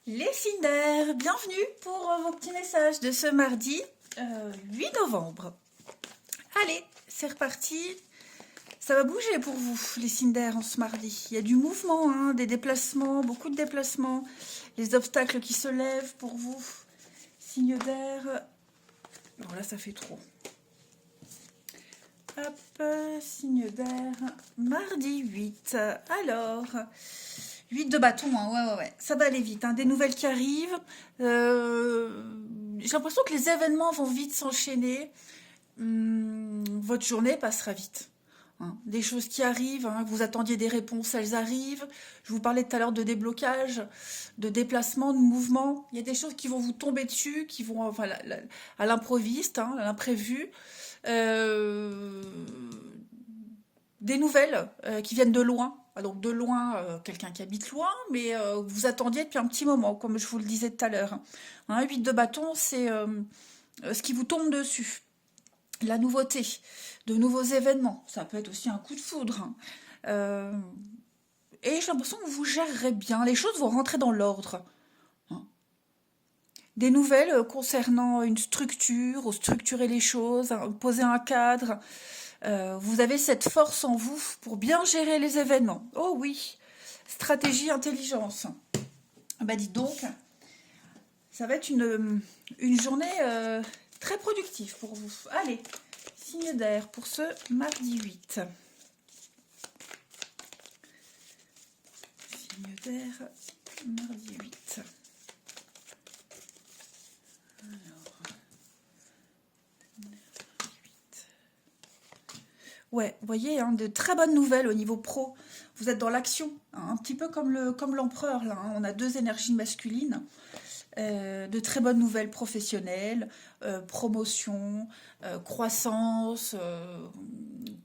Les Cinder, bienvenue pour vos petits messages de ce mardi 8 novembre. Allez, c'est reparti. Ça va bouger pour vous, les Cinder, en ce mardi. Il y a du mouvement, hein, des déplacements, beaucoup de déplacements. Les obstacles qui se lèvent pour vous. Signe d'air. Alors là, ça fait trop. Hop, signe d'air. Mardi 8. Alors... 8 de bâton, hein, ouais. Ça va aller vite, hein. Des nouvelles qui arrivent. J'ai l'impression que les événements vont vite s'enchaîner. Votre journée passera vite. Hein. Des choses qui arrivent, hein. Vous attendiez des réponses, elles arrivent. Je vous parlais tout à l'heure de déblocage, de déplacement, de mouvement. Il y a des choses qui vont vous tomber dessus, qui vont enfin, à l'improviste, hein, à l'imprévu. Des nouvelles qui viennent de loin. Donc de loin, quelqu'un qui habite loin, mais vous attendiez depuis un petit moment, comme je vous le disais tout à l'heure. Hein, 8 de bâton, c'est ce qui vous tombe dessus. La nouveauté, de nouveaux événements. Ça peut être aussi un coup de foudre. Hein. Et j'ai l'impression que vous gérerez bien. Les choses vont rentrer dans l'ordre. Hein. Des nouvelles concernant une structure, ou structurer les choses, poser un cadre. Vous avez cette force en vous pour bien gérer les événements. Oh oui, stratégie, intelligence. Bah dites donc, ça va être une journée très productive pour vous. Allez, signe d'air pour ce mardi 8. Signe d'air, mardi 8. Ouais, vous voyez, hein, de très bonnes nouvelles au niveau pro. Vous êtes dans l'action, hein, un petit peu comme l'empereur, là. Hein. On a deux énergies masculines. De très bonnes nouvelles professionnelles, promotion, croissance,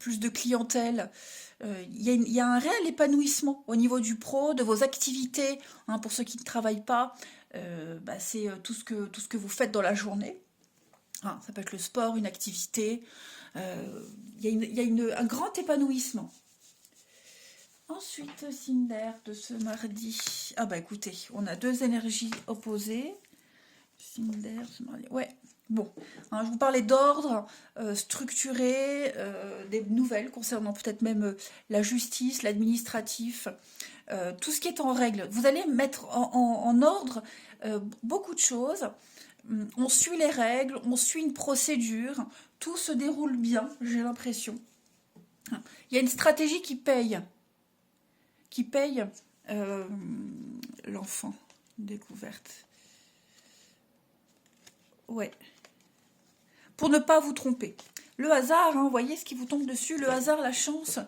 plus de clientèle. Il y a un réel épanouissement au niveau du pro, de vos activités. Hein, pour ceux qui ne travaillent pas, c'est tout ce que vous faites dans la journée. Hein, ça peut être le sport, une activité. Il y a un grand épanouissement. Ensuite, signe d'air de ce mardi. Ah bah écoutez, on a deux énergies opposées. Signe d'air ce mardi. Ouais, bon. Hein, je vous parlais d'ordre, structuré, des nouvelles concernant peut-être même la justice, l'administratif, tout ce qui est en règle. Vous allez mettre en ordre beaucoup de choses. On suit les règles, on suit une procédure, tout se déroule bien, j'ai l'impression. Il y a une stratégie qui paye l'enfant. Découverte. Ouais. Pour ne pas vous tromper. Le hasard, hein, vous voyez ce qui vous tombe dessus, le hasard, la chance.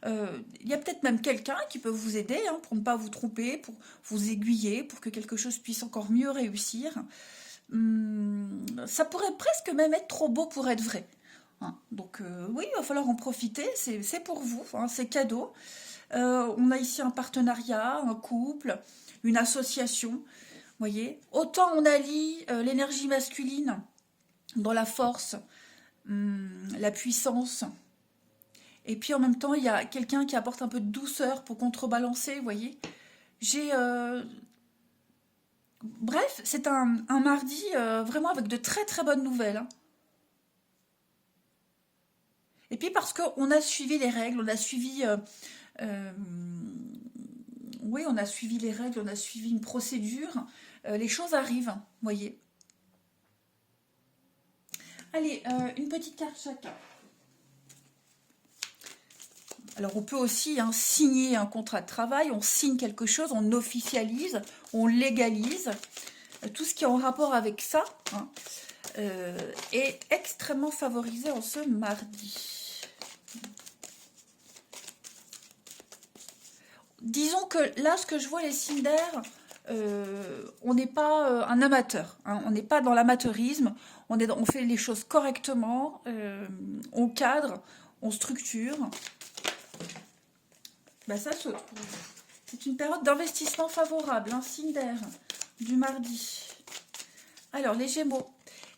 Il y a peut-être même quelqu'un qui peut vous aider hein, pour ne pas vous tromper, pour vous aiguiller, pour que quelque chose puisse encore mieux réussir. Ça pourrait presque même être trop beau pour être vrai. Hein. Donc oui, il va falloir en profiter, c'est pour vous, hein, c'est cadeau. On a ici un partenariat, un couple, une association. Voyez, autant on allie l'énergie masculine dans la force, la puissance, et puis en même temps il y a quelqu'un qui apporte un peu de douceur pour contrebalancer. Vous voyez, j'ai bref, c'est un mardi vraiment avec de très très bonnes nouvelles. Hein. Et puis parce qu'on a suivi les règles, on a suivi oui, on a suivi les règles, on a suivi une procédure. Les choses arrivent, vous voyez. Allez, une petite carte chacun. Alors on peut aussi hein, signer un contrat de travail, on signe quelque chose, on officialise, on légalise. Tout ce qui est en rapport avec ça hein, est extrêmement favorisé en ce mardi. Disons que là, ce que je vois, les signes d'air, on n'est pas un amateur. Hein, on n'est pas dans l'amateurisme. On fait les choses correctement. On cadre, on structure. Ben, ça saute pour vous. C'est une période d'investissement favorable. Hein, signe d'air du mardi. Alors, les Gémeaux.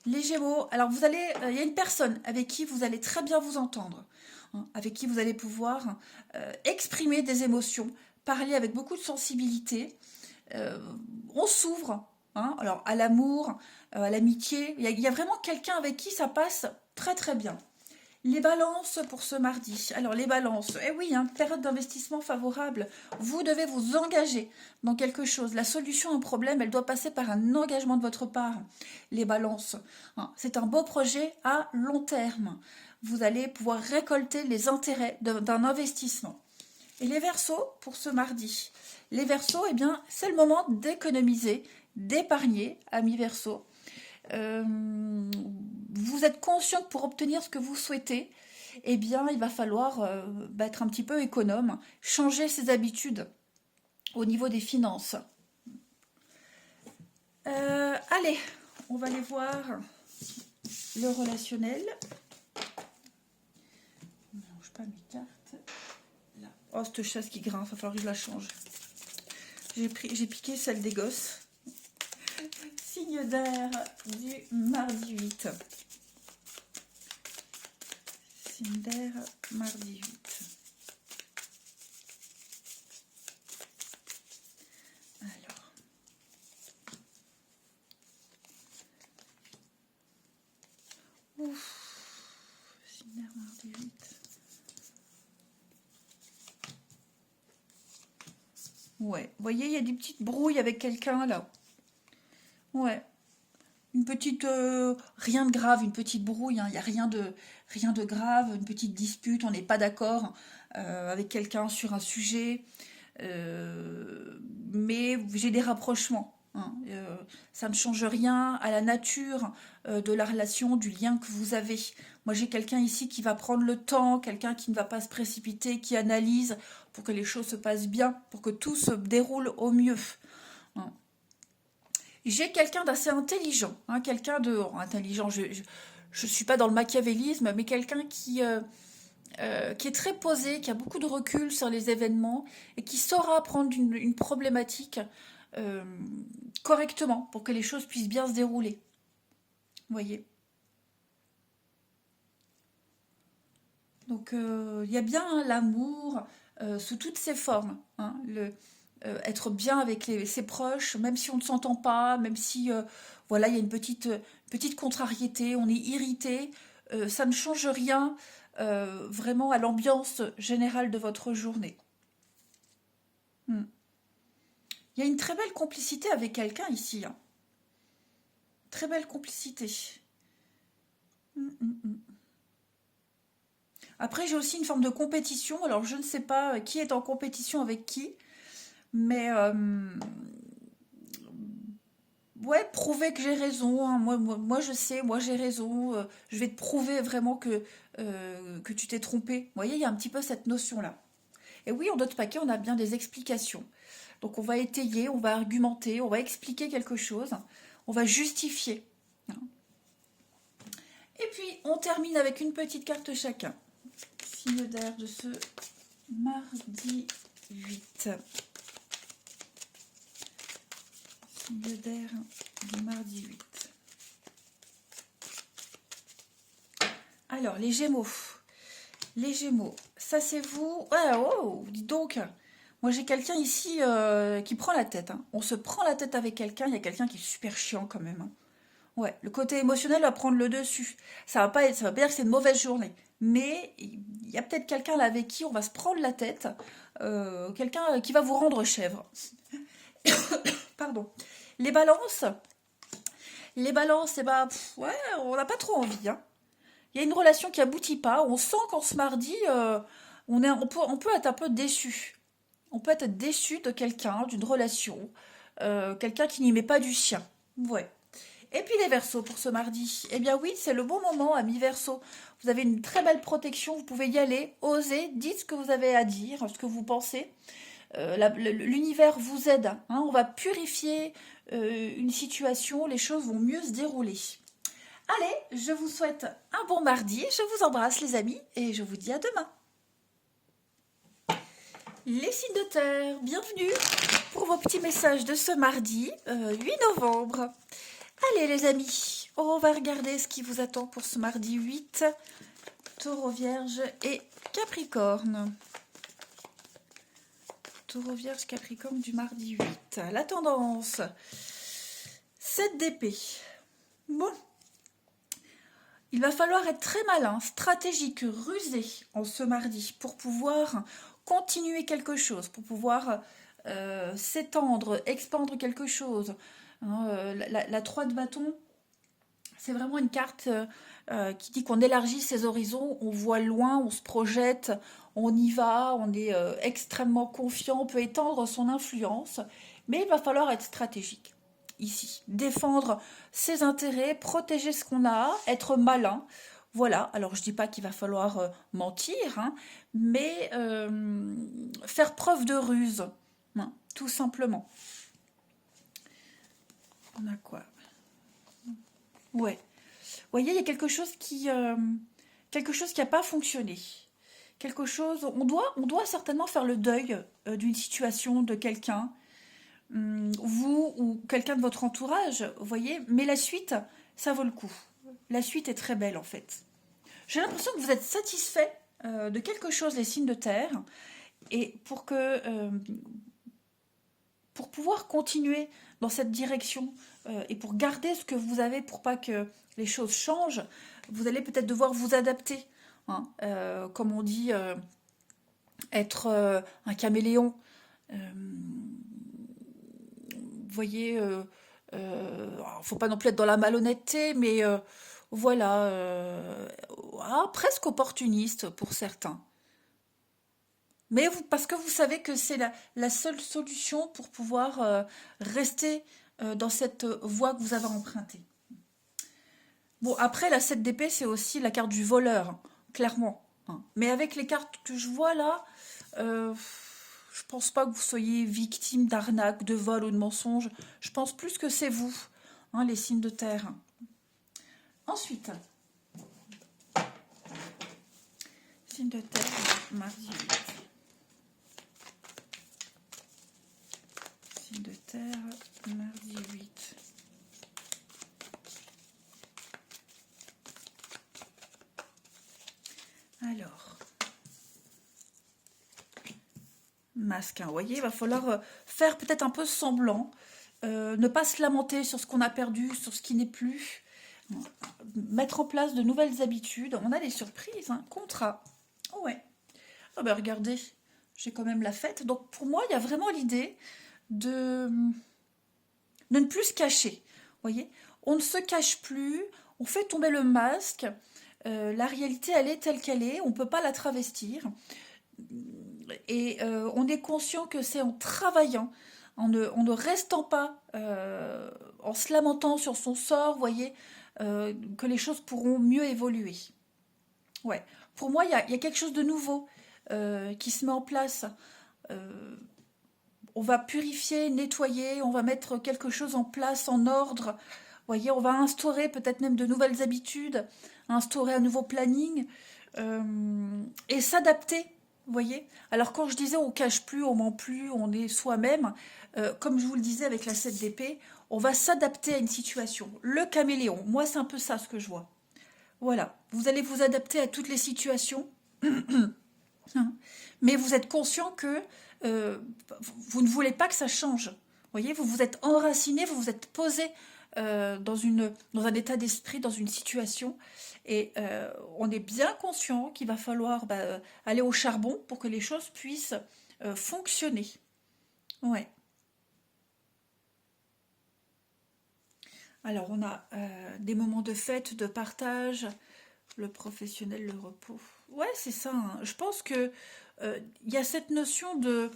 Les Gémeaux, alors il y a une personne avec qui vous allez très bien vous entendre. Hein, avec qui vous allez pouvoir exprimer des émotions, parler avec beaucoup de sensibilité. On s'ouvre, hein, alors à l'amour, à l'amitié. Il y a vraiment quelqu'un avec qui ça passe très très bien. Les balances pour ce mardi. Alors les balances, eh oui, hein, période d'investissement favorable. Vous devez vous engager dans quelque chose. La solution à un problème, elle doit passer par un engagement de votre part. Les balances, hein, c'est un beau projet à long terme. Vous allez pouvoir récolter les intérêts d'un investissement. Et les Verseaux pour ce mardi. Les Verseaux, eh bien, c'est le moment d'économiser, d'épargner, amis Verseaux. Vous êtes conscient que pour obtenir ce que vous souhaitez, eh bien, il va falloir être un petit peu économe, changer ses habitudes au niveau des finances. Allez, on va aller voir le relationnel. Je ne mélange pas mes cartes. Là. Oh, cette chaise qui grince, il va falloir que je la change. J'ai piqué celle des gosses. Signe d'air du mardi 8. Signe d'air mardi 8. Alors. Ouf. Signe d'air mardi 8. Ouais, vous voyez, il y a des petites brouilles avec quelqu'un là. Ouais. Une petite, rien de grave, une petite brouille, hein. Il n'y a rien de grave, une petite dispute, on n'est pas d'accord avec quelqu'un sur un sujet, mais j'ai des rapprochements, hein. Ça ne change rien à la nature de la relation, du lien que vous avez. Moi, j'ai quelqu'un ici qui va prendre le temps, quelqu'un qui ne va pas se précipiter, qui analyse pour que les choses se passent bien, pour que tout se déroule au mieux, hein. J'ai quelqu'un d'assez intelligent, hein, quelqu'un de intelligent. Je ne suis pas dans le machiavélisme, mais quelqu'un qui est très posé, qui a beaucoup de recul sur les événements et qui saura prendre une problématique euh, correctement pour que les choses puissent bien se dérouler. Vous voyez. Donc il y a bien, hein, l'amour sous toutes ses formes, hein, être bien avec ses proches, même si on ne s'entend pas, même si voilà, il y a une petite contrariété, on est irrité, ça ne change rien vraiment à l'ambiance générale de votre journée. Hmm. Il y a une très belle complicité avec quelqu'un ici, hein. Très belle complicité. Hmm, hmm, hmm. Après, j'ai aussi une forme de compétition. Alors, je ne sais pas qui est en compétition avec qui, mais ouais, prouver que j'ai raison, hein. Moi, je sais, moi j'ai raison. Je vais te prouver vraiment que tu t'es trompé. Vous voyez, il y a un petit peu cette notion-là. Et oui, en d'autres paquets, on a bien des explications. Donc on va étayer, on va argumenter, on va expliquer quelque chose, on va justifier, hein. Et puis, on termine avec une petite carte chacun. Signe d'air de ce mardi 8. Signe d'air du mardi 8. Alors, les Gémeaux. Les Gémeaux, ça c'est vous. Ouais, oh, dis donc. Moi j'ai quelqu'un ici qui prend la tête, hein. On se prend la tête avec quelqu'un, il y a quelqu'un qui est super chiant quand même, hein. Ouais, le côté émotionnel va prendre le dessus. Ça va pas dire que c'est une mauvaise journée. Mais il y a peut-être quelqu'un là avec qui on va se prendre la tête. Quelqu'un qui va vous rendre chèvre. Pardon. Les balances. Les balances, eh ben, ouais, on n'a pas trop envie, hein. Il y a une relation qui aboutit pas. On sent qu'en ce mardi, on peut être un peu déçu. On peut être déçu de quelqu'un, d'une relation, quelqu'un qui n'y met pas du sien. Ouais. Et puis les Verseaux pour ce mardi. Eh bien oui, c'est le bon moment, amis Verseaux. Vous avez une très belle protection, vous pouvez y aller, osez, dites ce que vous avez à dire, ce que vous pensez. L'univers vous aide, hein. On va purifier une situation, les choses vont mieux se dérouler. Allez, je vous souhaite un bon mardi, je vous embrasse les amis et je vous dis à demain. Les signes de terre, bienvenue pour vos petits messages de ce mardi 8 novembre. Allez les amis, on va regarder ce qui vous attend pour ce mardi 8, Taureau, Vierge et Capricorne. Taureau, Vierge, Capricorne du mardi 8. La tendance, 7 d'épée. Bon, il va falloir être très malin, stratégique, rusé en ce mardi pour pouvoir continuer quelque chose, pour pouvoir s'étendre, expandre quelque chose. Hein, la 3 de bâton, c'est vraiment une carte qui dit qu'on élargit ses horizons, on voit loin, on se projette, on y va, on est extrêmement confiant, on peut étendre son influence, mais il va falloir être stratégique ici. Défendre ses intérêts, protéger ce qu'on a, être malin. Voilà, alors je dis pas qu'il va falloir mentir, hein, mais faire preuve de ruse, hein, tout simplement. On a quoi? Ouais. Vous voyez, il y a quelque chose qui n'a pas fonctionné. Quelque chose, on doit certainement faire le deuil d'une situation, de quelqu'un, vous ou quelqu'un de votre entourage, vous voyez, mais la suite, ça vaut le coup. La suite est très belle en fait. J'ai l'impression que vous êtes satisfait de quelque chose, les signes de terre, et pour pouvoir continuer dans cette direction et pour garder ce que vous avez pour pas que les choses changent, vous allez peut-être devoir vous adapter. Hein, comme on dit, être un caméléon. Vous voyez, faut pas non plus être dans la malhonnêteté, mais voilà, presque opportuniste pour certains. Mais parce que vous savez que c'est la seule solution pour pouvoir rester dans cette voie que vous avez empruntée. Bon, après, la 7 d'épée, c'est aussi la carte du voleur, hein, clairement. Hein. Mais avec les cartes que je vois là, je pense pas que vous soyez victime d'arnaque, de vol ou de mensonge. Je pense plus que c'est vous, hein, les signes de terre. Ensuite, signe de terre, mardi 8. Signe de terre, mardi 8. Alors, masque, hein, vous voyez, il va falloir faire peut-être un peu semblant, ne pas se lamenter sur ce qu'on a perdu, sur ce qui n'est plus, mettre en place de nouvelles habitudes. On a des surprises, hein, contrat. Oh ouais. Ah ben regardez, j'ai quand même la fête. Donc pour moi, il y a vraiment l'idée de ne plus se cacher. Vous voyez, on ne se cache plus, on fait tomber le masque. La réalité, elle est telle qu'elle est, on ne peut pas la travestir. Et on est conscient que c'est en travaillant, en ne restant pas, en se lamentant sur son sort, vous voyez, que les choses pourront mieux évoluer. Ouais. Pour moi, il y a quelque chose de nouveau qui se met en place. Euh, on va purifier, nettoyer, on va mettre quelque chose en place, en ordre. Vous voyez, on va instaurer peut-être même de nouvelles habitudes, instaurer un nouveau planning et s'adapter. Vous voyez. Alors quand je disais on cache plus, on ment plus, on est soi-même, comme je vous le disais avec la 7 d'épée, on va s'adapter à une situation. Le caméléon, moi c'est un peu ça ce que je vois. Voilà, vous allez vous adapter à toutes les situations, hein, mais vous êtes conscient que euh, vous ne voulez pas que ça change. Vous voyez, vous vous êtes enraciné, vous vous êtes posé dans un état d'esprit, dans une situation, et on est bien conscient qu'il va falloir aller au charbon pour que les choses puissent fonctionner. Ouais. Alors, on a des moments de fête, de partage, le professionnel, le repos. Ouais, c'est ça. Hein. Je pense que il y a cette notion de,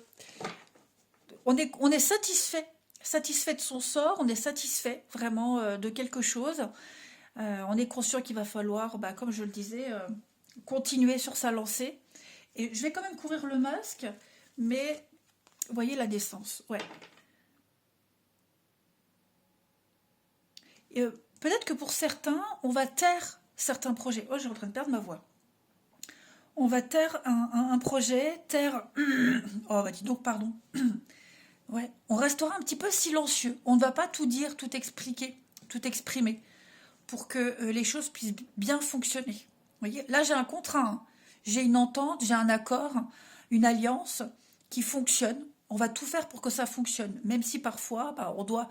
on est satisfait, satisfait de son sort, on est satisfait vraiment de quelque chose. On est conscient qu'il va falloir, comme je le disais, continuer sur sa lancée. Et je vais quand même courir le masque, mais vous voyez la décence. Ouais. Peut-être que pour certains, on va taire certains projets. Oh, j'ai en train de perdre ma voix. On va taire un projet, taire... Oh, bah dis donc, pardon. Ouais, on restera un petit peu silencieux. On ne va pas tout dire, tout expliquer, tout exprimer pour que les choses puissent bien fonctionner. Vous voyez, là, j'ai un contrat, hein. J'ai une entente, j'ai un accord, une alliance qui fonctionne. on va tout faire pour que ça fonctionne, même si parfois, bah, on doit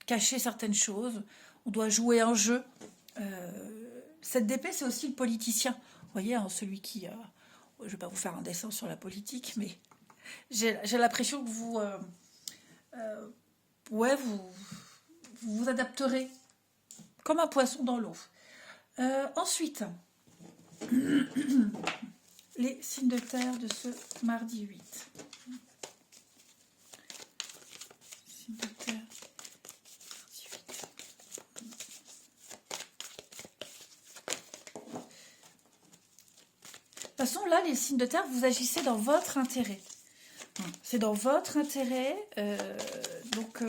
cacher certaines choses, on doit jouer un jeu. Cette d'épée, c'est aussi le politicien. Vous voyez, hein, celui qui... je ne vais pas vous faire un dessin sur la politique, mais j'ai l'impression que vous... ouais, vous vous adapterez comme un poisson dans l'eau. Ensuite, les signes de terre de ce mardi 8. Signes de terre, mardi 8. De toute façon, là, les signes de terre, vous agissez dans votre intérêt. C'est dans votre intérêt. Donc,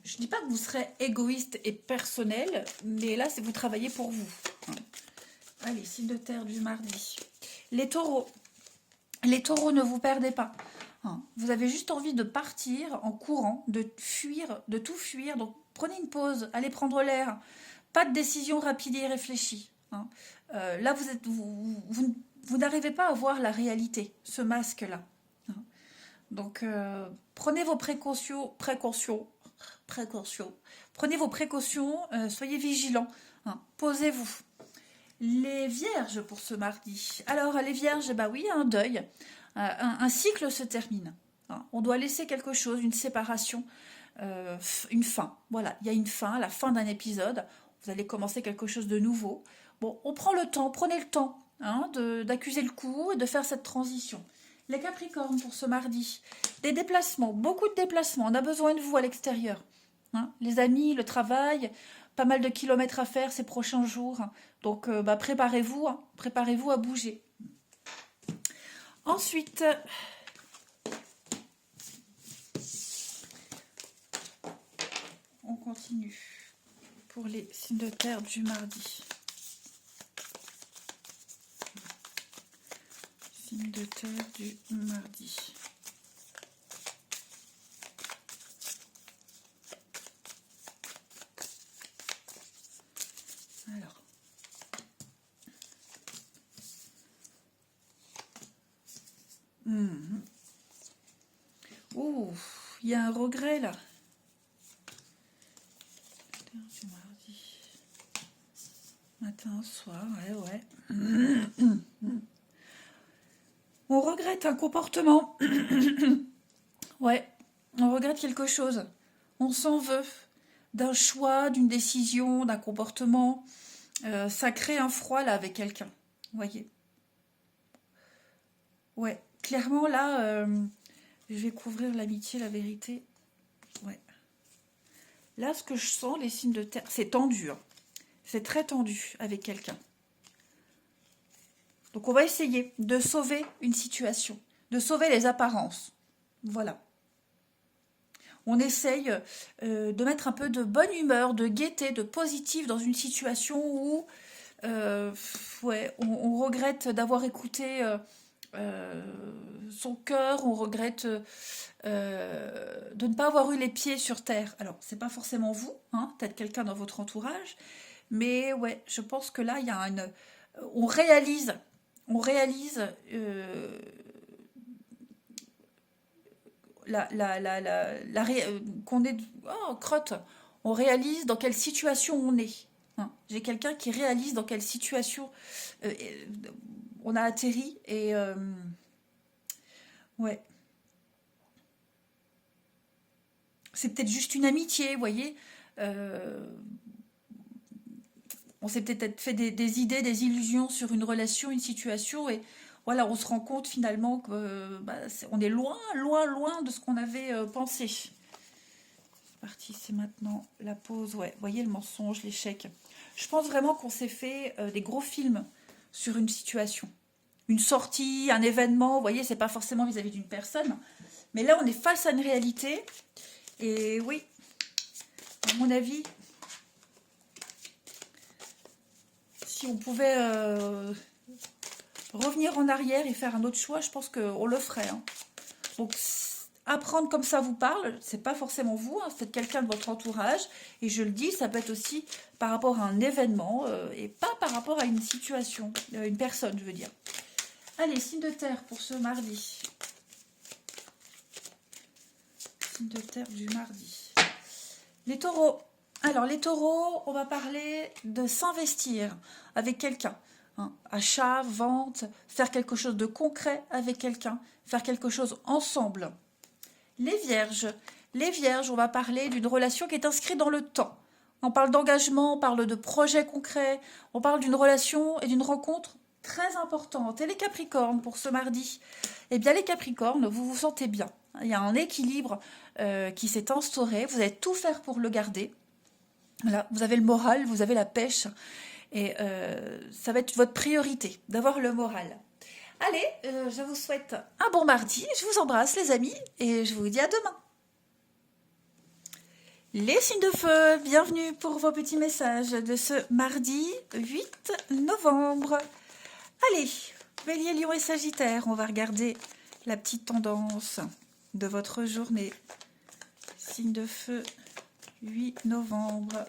je ne dis pas que vous serez égoïste et personnel, mais là, c'est vous travaillez pour vous. Allez, signe de terre du mardi. Les taureaux. Les taureaux, ne vous perdez pas. Vous avez juste envie de partir en courant, de fuir, de tout fuir. Donc, prenez une pause, allez prendre l'air. Pas de décision rapide et réfléchie. Là, vous n'arrivez pas à voir la réalité, ce masque-là. Donc, prenez vos précautions. Prenez vos précautions, soyez vigilants. Posez-vous. Les vierges pour ce mardi. Alors, les vierges, bah oui, un deuil. Un cycle se termine. On doit laisser quelque chose, une séparation, une fin. Voilà, il y a une fin, la fin d'un épisode. Vous allez commencer quelque chose de nouveau. Bon, on prend le temps, prenez le temps d'accuser le coup et de faire cette transition. Les Capricornes pour ce mardi. Des déplacements, beaucoup de déplacements. On a besoin de vous à l'extérieur. Les amis, le travail, pas mal de kilomètres à faire ces prochains jours. Donc, préparez-vous, préparez-vous à bouger. Ensuite, on continue pour les signes de terre du mardi. Signes de terre du mardi. Alors. Ouh, il y a un regret là. Du mardi. Matin, soir, ouais. On regrette un comportement. Ouais, on regrette quelque chose. On s'en veut d'un choix, d'une décision, d'un comportement. Ça crée un froid là avec quelqu'un. Vous voyez. Ouais, clairement là, je vais couvrir l'amitié, la vérité. Ouais. Là, ce que je sens, les signes de terre, c'est tendu. C'est très tendu avec quelqu'un. Donc, on va essayer de sauver une situation, de sauver les apparences. Voilà. On essaye de mettre un peu de bonne humeur, de gaieté, de positif dans une situation où on regrette d'avoir écouté son cœur, on regrette de ne pas avoir eu les pieds sur terre. Alors, c'est pas forcément vous, peut-être quelqu'un dans votre entourage, mais ouais, je pense que là, il y a on réalise qu'on est... Oh, crotte. On réalise dans quelle situation on est. J'ai quelqu'un qui réalise dans quelle situation on a atterri et... ouais. C'est peut-être juste une amitié, vous voyez. On s'est peut-être fait des idées, des illusions sur une relation, une situation, et voilà, on se rend compte finalement qu'on est loin, loin, loin de ce qu'on avait pensé. C'est parti, c'est maintenant la pause. Ouais, vous voyez le mensonge, l'échec. Je pense vraiment qu'on s'est fait des gros films sur une situation. Une sortie, un événement, vous voyez, c'est pas forcément vis-à-vis d'une personne. Mais là, on est face à une réalité. Et oui, à mon avis, si on pouvait revenir en arrière et faire un autre choix, je pense qu'on le ferait. Donc, apprendre comme ça vous parle, c'est pas forcément vous, c'est quelqu'un de votre entourage. Et je le dis, ça peut être aussi par rapport à un événement et pas par rapport à une situation, une personne, je veux dire. Allez, signe de terre pour ce mardi. Signe de terre du mardi. Les taureaux. Alors, les taureaux, on va parler de s'investir avec quelqu'un. Hein. Achat, vente, faire quelque chose de concret avec quelqu'un, faire quelque chose ensemble. Les vierges. Les vierges, on va parler d'une relation qui est inscrite dans le temps. On parle d'engagement, on parle de projets concrets, on parle d'une relation et d'une rencontre très importante. Et les capricornes, pour ce mardi, eh bien les capricornes, vous vous sentez bien. Il y a un équilibre qui s'est instauré, vous allez tout faire pour le garder. Là, vous avez le moral, vous avez la pêche, et ça va être votre priorité, d'avoir le moral. Allez, je vous souhaite un bon mardi, je vous embrasse les amis, et je vous dis à demain. Les signes de feu, bienvenue pour vos petits messages de ce mardi 8 novembre. Allez, Bélier, Lion et Sagittaire, on va regarder la petite tendance de votre journée. Signe de feu, 8 novembre.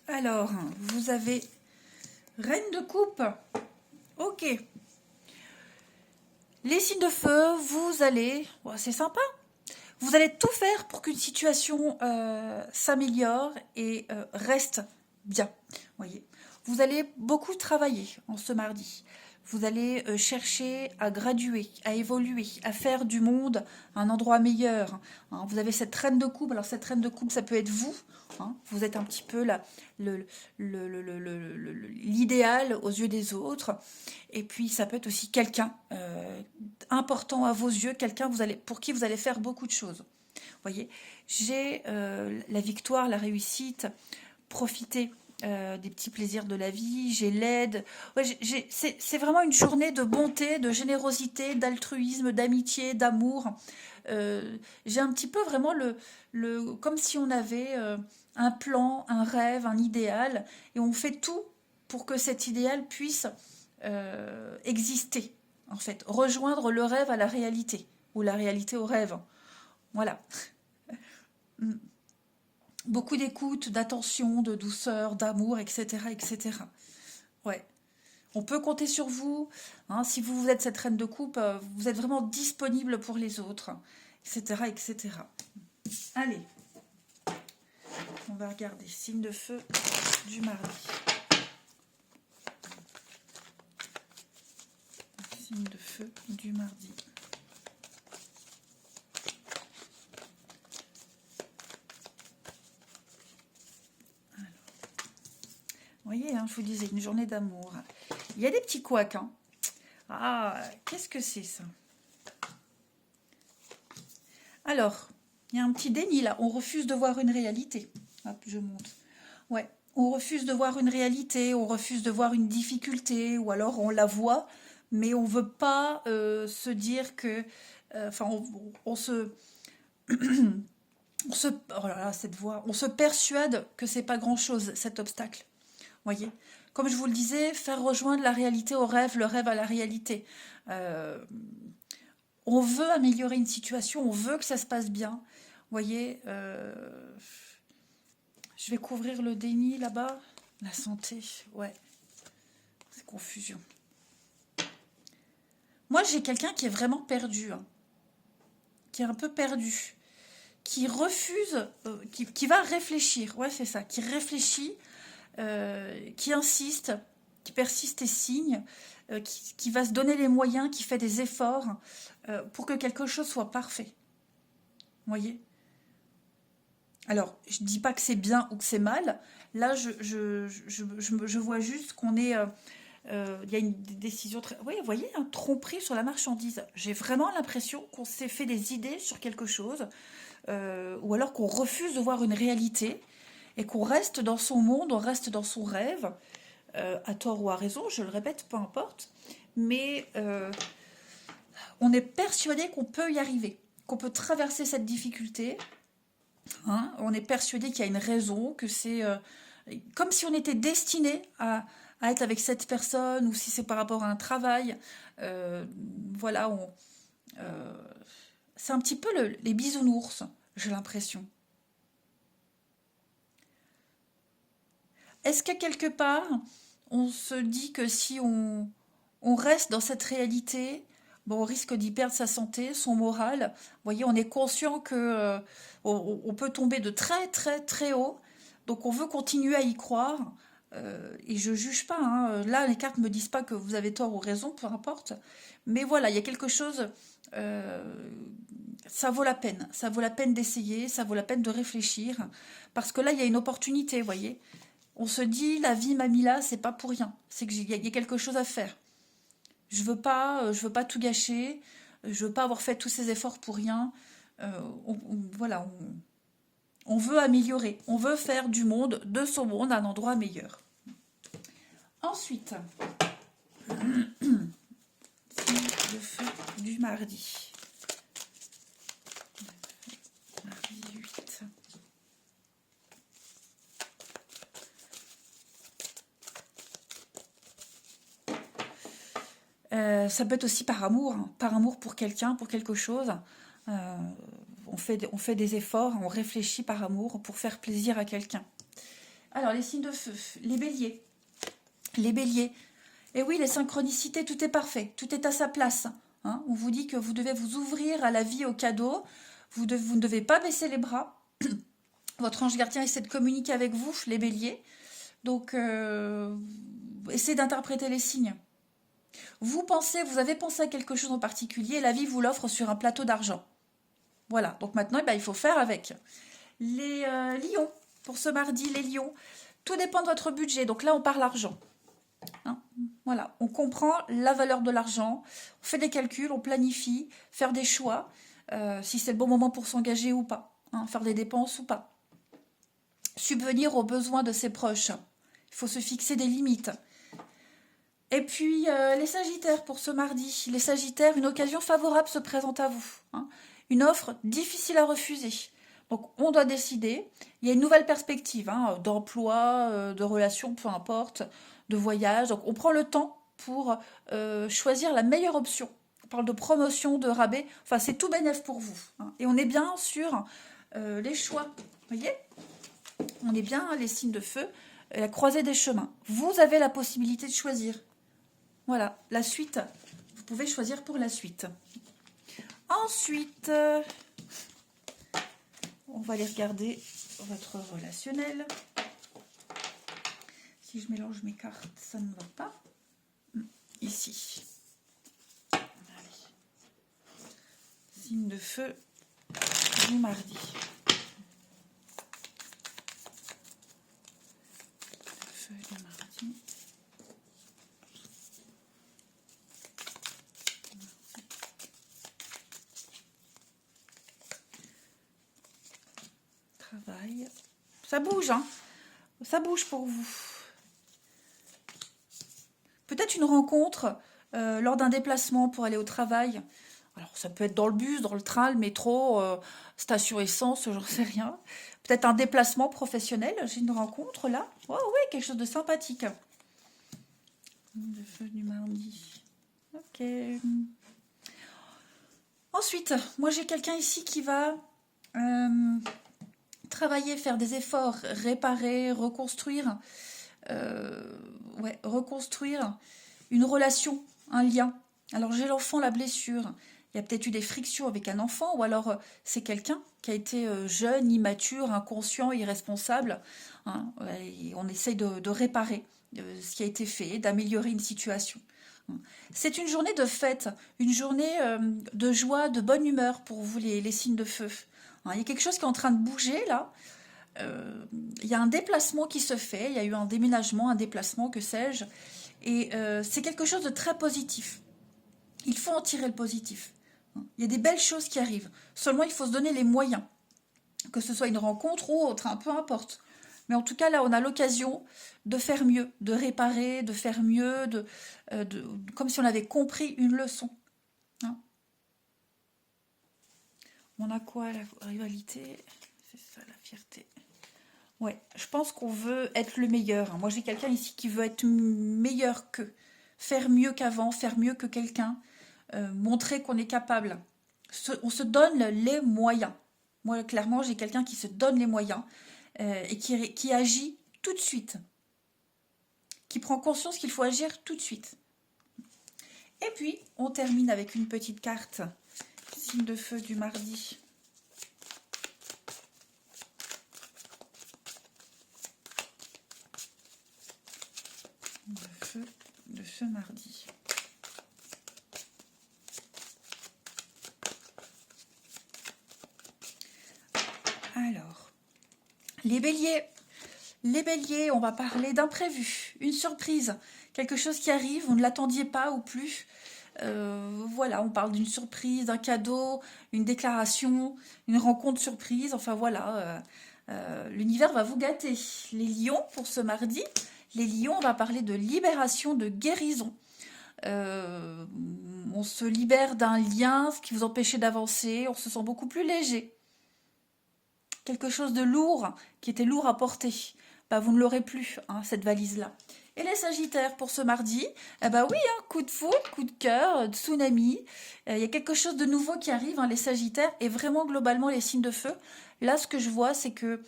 Alors, vous avez Reine de coupe. Ok. Les signes de feu, vous allez... c'est sympa. Vous allez tout faire pour qu'une situation s'améliore et reste bien. Voyez. Vous allez beaucoup travailler en ce mardi. Vous allez chercher à graduer, à évoluer, à faire du monde un endroit meilleur. Hein, vous avez cette reine de coupe. Alors cette reine de coupe, ça peut être vous. Hein, vous êtes un petit peu l'idéal aux yeux des autres. Et puis ça peut être aussi quelqu'un important à vos yeux, quelqu'un pour qui vous allez faire beaucoup de choses. Voyez, j'ai la victoire, la réussite, profiter des petits plaisirs de la vie, j'ai l'aide. Ouais, c'est vraiment une journée de bonté, de générosité, d'altruisme, d'amitié, d'amour. J'ai un petit peu vraiment comme si on avait un plan, un rêve, un idéal, et on fait tout pour que cet idéal puisse exister, en fait, rejoindre le rêve à la réalité, ou la réalité au rêve. Voilà. Beaucoup d'écoute, d'attention, de douceur, d'amour, etc., etc. Ouais. On peut compter sur vous. Hein, si vous êtes cette reine de coupe, vous êtes vraiment disponible pour les autres, etc., etc. Allez. On va regarder. Signe de feu du mardi. Signe de feu du mardi. Vous voyez, hein, je vous disais, une journée d'amour. Il y a des petits couacs. Hein. Ah, qu'est-ce que c'est ça? Alors, il y a un petit déni là. On refuse de voir une réalité. Hop, je monte. Ouais, on refuse de voir une réalité, on refuse de voir une difficulté, ou alors on la voit, mais on ne veut pas se dire que... Enfin, on se... oh là là, cette voix. On se persuade que c'est pas grand-chose, cet obstacle. Voyez, comme je vous le disais, faire rejoindre la réalité au rêve, le rêve à la réalité. On veut améliorer une situation, on veut que ça se passe bien. Voyez, je vais couvrir le déni là-bas. La santé, ouais, c'est confusion. Moi, j'ai quelqu'un qui est vraiment perdu, hein, qui est un peu perdu, qui refuse, qui va réfléchir. Ouais, c'est ça, qui réfléchit. Qui insiste, qui persiste et signe, qui va se donner les moyens, qui fait des efforts pour que quelque chose soit parfait. Vous voyez? Alors, je ne dis pas que c'est bien ou que c'est mal. Là, je vois juste qu'on est... il y a une décision très... Oui, vous voyez, un tromperie sur la marchandise. J'ai vraiment l'impression qu'on s'est fait des idées sur quelque chose, ou alors qu'on refuse de voir une réalité, et qu'on reste dans son monde, on reste dans son rêve, à tort ou à raison, je le répète, peu importe, mais on est persuadé qu'on peut y arriver, qu'on peut traverser cette difficulté, hein, on est persuadé qu'il y a une raison, que c'est comme si on était destiné à être avec cette personne, ou si c'est par rapport à un travail, voilà, c'est un petit peu les bisounours, j'ai l'impression. Est-ce que quelque part, on se dit que si on reste dans cette réalité, bon, on risque d'y perdre sa santé, son moral. Vous voyez, on est conscient que on peut tomber de très très très haut. Donc on veut continuer à y croire. Et je juge pas, hein. Là, les cartes me disent pas que vous avez tort ou raison, peu importe. Mais voilà, il y a quelque chose. euh, Ça vaut la peine. Ça vaut la peine d'essayer. Ça vaut la peine de réfléchir. Parce que là, il y a une opportunité, vous voyez. On se dit, la vie m'a mis là, c'est pas pour rien. C'est qu'il y a quelque chose à faire. Je veux pas tout gâcher. Je veux pas avoir fait tous ces efforts pour rien. Voilà, on veut améliorer. On veut faire du monde, de son monde, un endroit meilleur. Ensuite, le feu du mardi. Mardi 8. Ça peut être aussi par amour, hein. Par amour pour quelqu'un, pour quelque chose. Euh, on fait des efforts, on réfléchit par amour pour faire plaisir à quelqu'un. Alors, les signes de feu, les béliers. Les béliers. Et oui, les synchronicités, tout est parfait, tout est à sa place. Hein. On vous dit que vous devez vous ouvrir à la vie, aux cadeaux. Vous ne devez pas baisser les bras. Votre ange gardien essaie de communiquer avec vous, les béliers. Donc, essayez d'interpréter les signes. Vous avez pensé à quelque chose en particulier, et la vie vous l'offre sur un plateau d'argent. Voilà, donc maintenant, il faut faire avec. Les lions, pour ce mardi, les lions, tout dépend de votre budget. Donc là, on parle argent. Hein, voilà, on comprend la valeur de l'argent, on fait des calculs, on planifie, faire des choix, si c'est le bon moment pour s'engager ou pas, hein, faire des dépenses ou pas. Subvenir aux besoins de ses proches. Il faut se fixer des limites. Et puis, les Sagittaires pour ce mardi. Les Sagittaires, une occasion favorable se présente à vous. Hein. Une offre difficile à refuser. Donc, on doit décider. Il y a une nouvelle perspective, hein, d'emploi, de relations, peu importe, de voyage. Donc, on prend le temps pour choisir la meilleure option. On parle de promotion, de rabais. Enfin, c'est tout bénef pour vous. Hein. Et on est bien sur les choix. Vous voyez? On est bien, les signes de feu, la croisée des chemins. Vous avez la possibilité de choisir. Voilà, la suite, vous pouvez choisir pour la suite. Ensuite, on va aller regarder votre relationnel. Si je mélange mes cartes, ça ne va pas. Ici. Allez. Signe de feu du mardi. Feu du mardi. Travail. Ça bouge, hein? Ça bouge pour vous. Peut-être une rencontre lors d'un déplacement pour aller au travail. Alors, ça peut être dans le bus, dans le train, le métro, station essence, j'en sais rien. Peut-être un déplacement professionnel. J'ai une rencontre là. Oh oui, quelque chose de sympathique. Le feu du mardi. Ok. Ensuite, moi j'ai quelqu'un ici qui va travailler, faire des efforts, réparer, reconstruire. Reconstruire une relation, un lien. Alors j'ai l'enfant, la blessure. Il y a peut-être eu des frictions avec un enfant, ou alors c'est quelqu'un qui a été jeune, immature, inconscient, irresponsable. Hein, et on essaye de réparer ce qui a été fait, d'améliorer une situation. C'est une journée de fête, une journée de joie, de bonne humeur pour vous les signes de feu. Hein, il y a quelque chose qui est en train de bouger là. Il y a un déplacement qui se fait, il y a eu un déménagement, un déplacement, que sais-je, et c'est quelque chose de très positif. Il faut en tirer le positif. Il y a des belles choses qui arrivent. Seulement, il faut se donner les moyens, que ce soit une rencontre ou autre, hein, peu importe. Mais en tout cas, là, on a l'occasion de faire mieux, de réparer, de faire mieux, comme si on avait compris une leçon. Hein. On a quoi, la rivalité? C'est ça, la fierté. Ouais, je pense qu'on veut être le meilleur. Moi, j'ai quelqu'un ici qui veut être meilleur qu'eux. Faire mieux qu'avant, faire mieux que quelqu'un, montrer qu'on est capable. On se donne les moyens. Moi, clairement, j'ai quelqu'un qui se donne les moyens et qui agit tout de suite. Qui prend conscience qu'il faut agir tout de suite. Et puis, on termine avec une petite carte, signe de feu du mardi. De feu de ce mardi. Alors, les béliers, on va parler d'imprévu, une surprise, quelque chose qui arrive, vous ne l'attendiez pas ou plus. Voilà, on parle d'une surprise, d'un cadeau, une déclaration, une rencontre surprise, enfin voilà, l'univers va vous gâter. Les lions, pour ce mardi, les lions, on va parler de libération, de guérison. On se libère d'un lien, ce qui vous empêchait d'avancer, on se sent beaucoup plus léger. Quelque chose de lourd, qui était lourd à porter, bah, vous ne l'aurez plus, hein, cette valise-là. Et les Sagittaires pour ce mardi, eh ben oui, hein, coup de foudre, coup de cœur, tsunami, il y a quelque chose de nouveau qui arrive, hein, les Sagittaires, et vraiment globalement les signes de feu. Là, ce que je vois, c'est que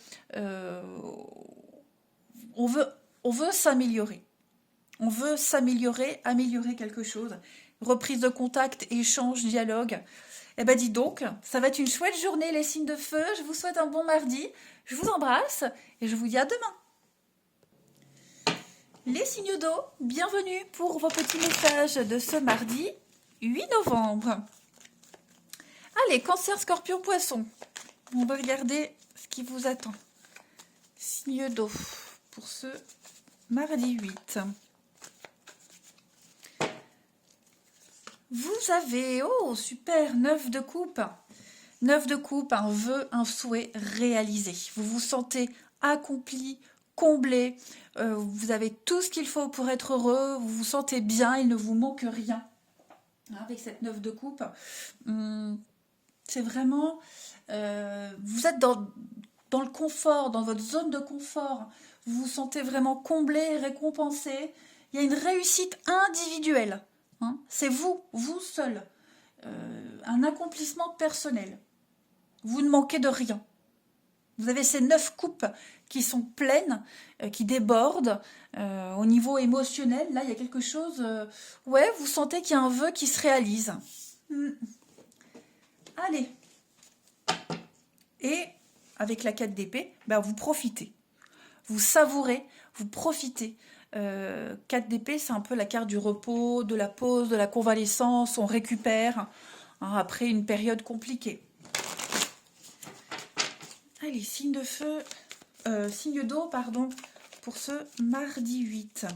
on veut s'améliorer. On veut s'améliorer, améliorer quelque chose. Reprise de contact, échange, dialogue. Eh ben dis donc, ça va être une chouette journée les signes de feu. Je vous souhaite un bon mardi. Je vous embrasse et je vous dis à demain. Les signes d'eau, bienvenue pour vos petits messages de ce mardi 8 novembre. Allez, Cancer, Scorpion, Poisson. On va regarder ce qui vous attend. Signe d'eau pour ce mardi 8. Vous avez, oh super, 9 de coupe. 9 de coupe, un vœu, un souhait réalisé. Vous vous sentez accompli, comblé. Vous avez tout ce qu'il faut pour être heureux. Vous vous sentez bien, il ne vous manque rien. Avec cette 9 de coupe, c'est vraiment... vous êtes dans le confort, dans votre zone de confort. Vous vous sentez vraiment comblé, récompensé. Il y a une réussite individuelle. Hein, c'est vous seul, un accomplissement personnel. Vous ne manquez de rien. Vous avez ces 9 coupes qui sont pleines, qui débordent. Au niveau émotionnel, là, il y a quelque chose... ouais, vous sentez qu'il y a un vœu qui se réalise. Allez. Et avec la 4 d'épée, ben, vous profitez. Vous savourez, vous profitez. 4 d'épée, c'est un peu la carte du repos, de la pause, de la convalescence, on récupère hein, après une période compliquée. Allez, signe de feu, signe d'eau, pardon, pour ce mardi 8.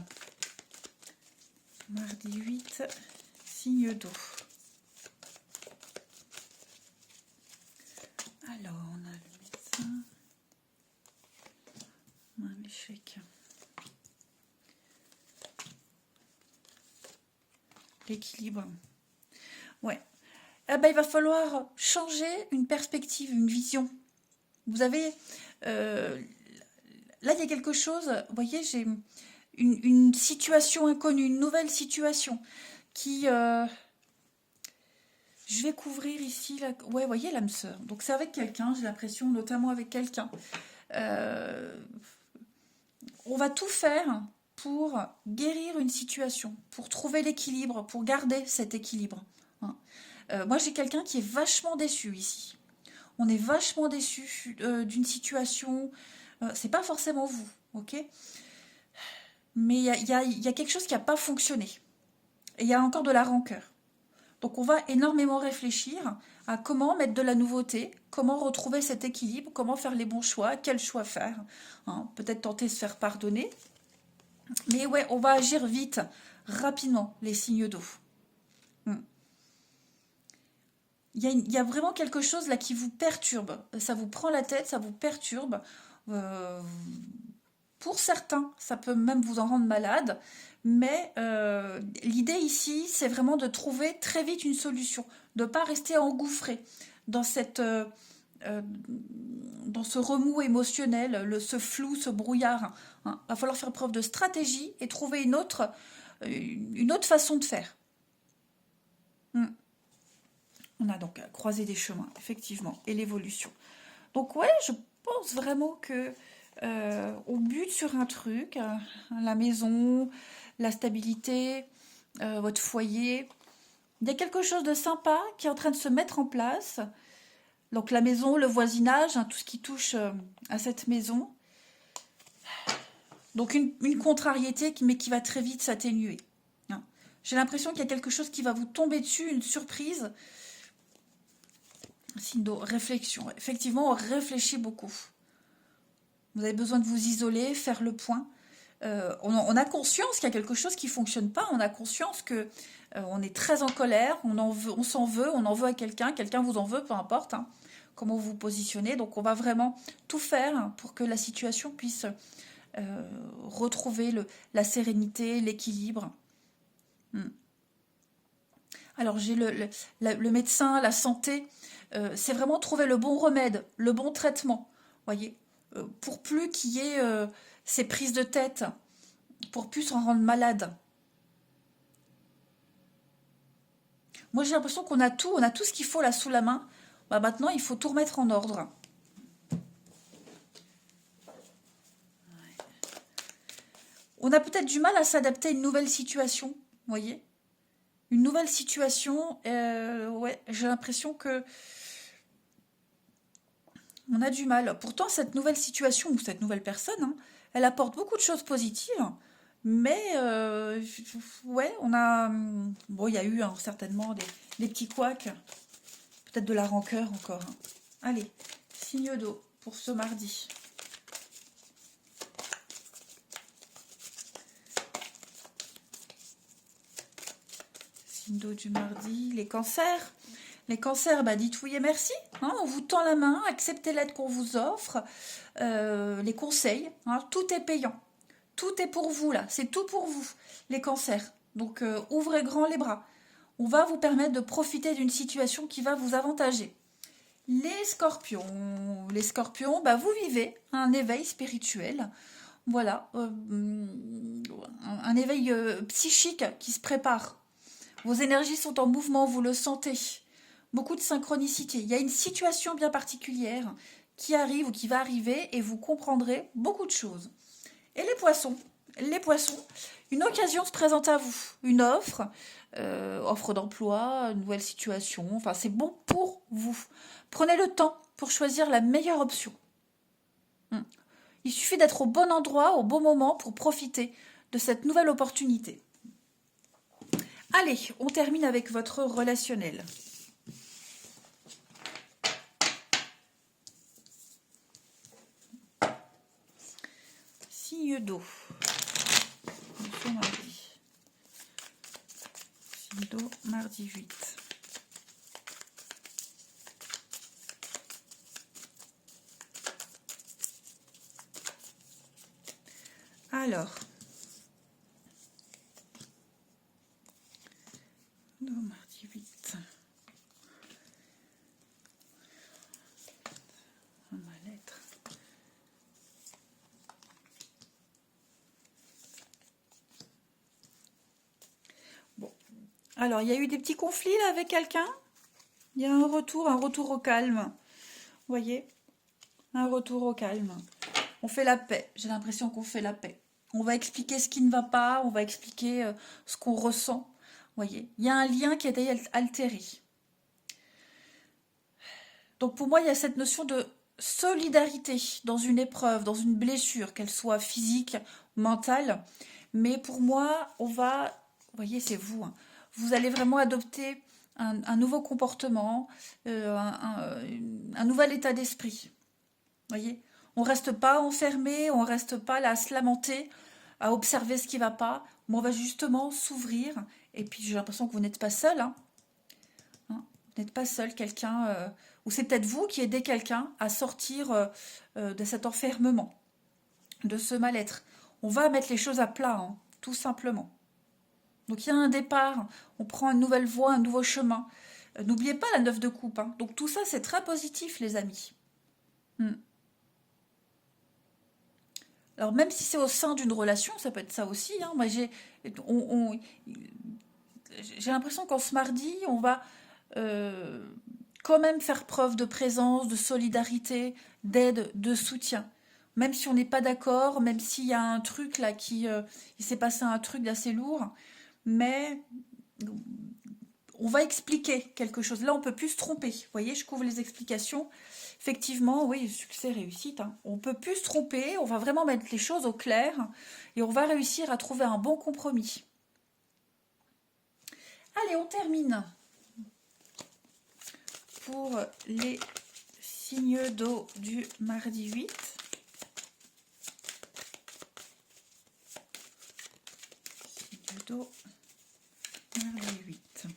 Mardi 8, signe d'eau. Alors, on a le médecin, on a l'échec. L'équilibre. Ouais. Eh ben, il va falloir changer une perspective, une vision. Vous avez... là, il y a quelque chose... Vous voyez, j'ai une situation inconnue, une nouvelle situation qui... je vais couvrir ici... Ouais, vous voyez, l'âme sœur. Donc, c'est avec quelqu'un, j'ai l'impression, notamment avec quelqu'un. On va tout faire pour guérir une situation, pour trouver l'équilibre, pour garder cet équilibre. Hein. Moi, j'ai quelqu'un qui est vachement déçu ici. On est vachement déçu d'une situation. C'est pas forcément vous, ok? Mais il y a quelque chose qui n'a pas fonctionné. Et il y a encore de la rancœur. Donc, on va énormément réfléchir à comment mettre de la nouveauté, comment retrouver cet équilibre, comment faire les bons choix, quel choix faire. Hein, peut-être tenter de se faire pardonner. Mais ouais, on va agir vite, rapidement, les signes d'eau. Il y a vraiment quelque chose là qui vous perturbe. Ça vous prend la tête, ça vous perturbe. Pour certains, ça peut même vous en rendre malade. Mais l'idée ici, c'est vraiment de trouver très vite une solution. De ne pas rester engouffré dans dans ce remous émotionnel, ce flou, ce brouillard. Hein. Il va falloir faire preuve de stratégie et trouver une autre façon de faire. On a donc croisé des chemins, effectivement, et l'évolution. Donc ouais, je pense vraiment que on bute sur un truc, la maison, la stabilité, votre foyer. Il y a quelque chose de sympa qui est en train de se mettre en place. Donc la maison, le voisinage, hein, tout ce qui touche à cette maison. Donc une contrariété, mais qui va très vite s'atténuer. Hein. J'ai l'impression qu'il y a quelque chose qui va vous tomber dessus, une surprise. Signe de réflexion. Effectivement, on réfléchit beaucoup. Vous avez besoin de vous isoler, faire le point. On a conscience qu'il y a quelque chose qui ne fonctionne pas. On a conscience que on est très en colère, on s'en veut, on en veut à quelqu'un, quelqu'un vous en veut, peu importe hein, comment vous vous positionnez. Donc on va vraiment tout faire pour que la situation puisse retrouver la sérénité, l'équilibre. Alors j'ai le médecin, la santé, c'est vraiment trouver le bon remède, le bon traitement, voyez, pour plus qu'il y ait ces prises de tête, pour plus s'en rendre malade. Moi j'ai l'impression qu'on a tout, on a tout ce qu'il faut là sous la main. Bah, maintenant il faut tout remettre en ordre. On a peut-être du mal à s'adapter à une nouvelle situation, vous voyez. Une nouvelle situation, ouais, j'ai l'impression que on a du mal. Pourtant, cette nouvelle situation ou cette nouvelle personne, hein, elle apporte beaucoup de choses positives, mais ouais, on a... Bon, il y a eu hein, certainement des petits couacs, peut-être de la rancœur encore. Hein. Allez, signe d'eau pour ce mardi. Signe d'eau du mardi, les cancers. Les cancers, bah dites oui et merci. Hein, on vous tend la main, acceptez l'aide qu'on vous offre, les conseils. Hein, tout est payant. Tout est pour vous là. C'est tout pour vous, les cancers. Donc ouvrez grand les bras. On va vous permettre de profiter d'une situation qui va vous avantager. Les scorpions, bah, vous vivez un éveil spirituel. Voilà, un éveil psychique qui se prépare. Vos énergies sont en mouvement, vous le sentez. Beaucoup de synchronicité. Il y a une situation bien particulière qui arrive ou qui va arriver et vous comprendrez beaucoup de choses. Et les poissons, une occasion se présente à vous. Une offre, offre d'emploi, une nouvelle situation. Enfin, c'est bon pour vous. Prenez le temps pour choisir la meilleure option. Il suffit d'être au bon endroit, au bon moment pour profiter de cette nouvelle opportunité. Allez, on termine avec votre relationnel. Signe d'eau. Signe d'eau, mardi 8. Alors, mardi 8. Ma lettre. Bon. Alors, il y a eu des petits conflits là avec quelqu'un. Il y a un retour au calme. Vous voyez? Un retour au calme. On fait la paix. J'ai l'impression qu'on fait la paix. On va expliquer ce qui ne va pas. On va expliquer ce qu'on ressent. Vous voyez? Il y a un lien qui a été altéré. Donc pour moi, il y a cette notion de solidarité dans une épreuve, dans une blessure, qu'elle soit physique, mentale. Mais pour moi, on va... Vous voyez, c'est vous. Hein. Vous allez vraiment adopter un nouveau comportement, un nouvel état d'esprit. Vous voyez? On ne reste pas enfermé, on ne reste pas là à se lamenter, à observer ce qui ne va pas. Mais on va justement s'ouvrir. Et puis j'ai l'impression que vous n'êtes pas seul. Hein. Vous n'êtes pas seul, quelqu'un... ou c'est peut-être vous qui aidez quelqu'un à sortir de cet enfermement, de ce mal-être. On va mettre les choses à plat, hein, tout simplement. Donc il y a un départ, on prend une nouvelle voie, un nouveau chemin. N'oubliez pas la 9 de coupe. Hein. Donc tout ça, c'est très positif, les amis. Alors même si c'est au sein d'une relation, ça peut être ça aussi. Hein. Moi, j'ai l'impression qu'en ce mardi, on va quand même faire preuve de présence, de solidarité, d'aide, de soutien. Même si on n'est pas d'accord, même s'il y a un truc là il s'est passé un truc d'assez lourd, mais on va expliquer quelque chose. Là, on ne peut plus se tromper. Vous voyez, je couvre les explications. Effectivement, oui, succès, réussite. Hein. On ne peut plus se tromper. On va vraiment mettre les choses au clair et on va réussir à trouver un bon compromis. Allez, on termine pour les signes d'eau du mardi 8. Signes d'eau, mardi 8.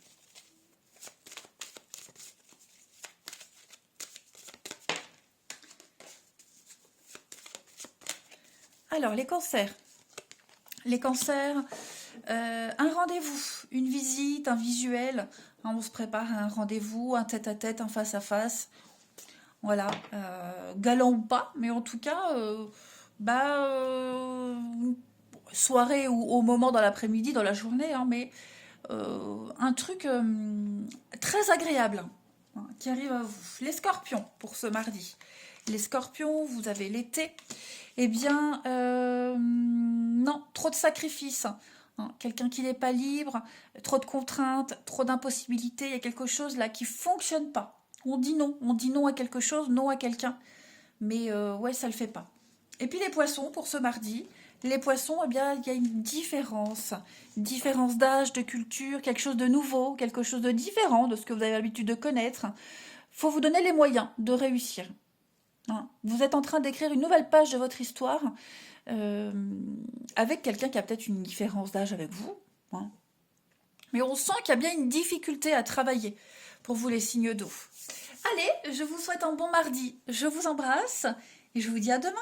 Alors, les cancers. Les cancers, un rendez-vous, une visite, un visuel. Hein, on se prépare à un rendez-vous, un tête-à-tête, un face-à-face. Voilà, galant ou pas, mais en tout cas, soirée ou au moment dans l'après-midi, dans la journée, hein, mais un truc très agréable hein, qui arrive à vous. Les scorpions pour ce mardi. Les scorpions, vous avez l'été. Eh bien, non, trop de sacrifices. Hein. Quelqu'un qui n'est pas libre, trop de contraintes, trop d'impossibilités. Il y a quelque chose là qui ne fonctionne pas. On dit non à quelque chose, non à quelqu'un. Mais ouais, ça ne le fait pas. Et puis les poissons pour ce mardi. Les poissons, eh bien, il y a une différence d'âge, de culture, quelque chose de nouveau, quelque chose de différent de ce que vous avez l'habitude de connaître. Il faut vous donner les moyens de réussir. Hein. Vous êtes en train d'écrire une nouvelle page de votre histoire avec quelqu'un qui a peut-être une différence d'âge avec vous. Hein. Mais on sent qu'il y a bien une difficulté à travailler pour vous les signes d'eau. Allez, je vous souhaite un bon mardi. Je vous embrasse et je vous dis à demain.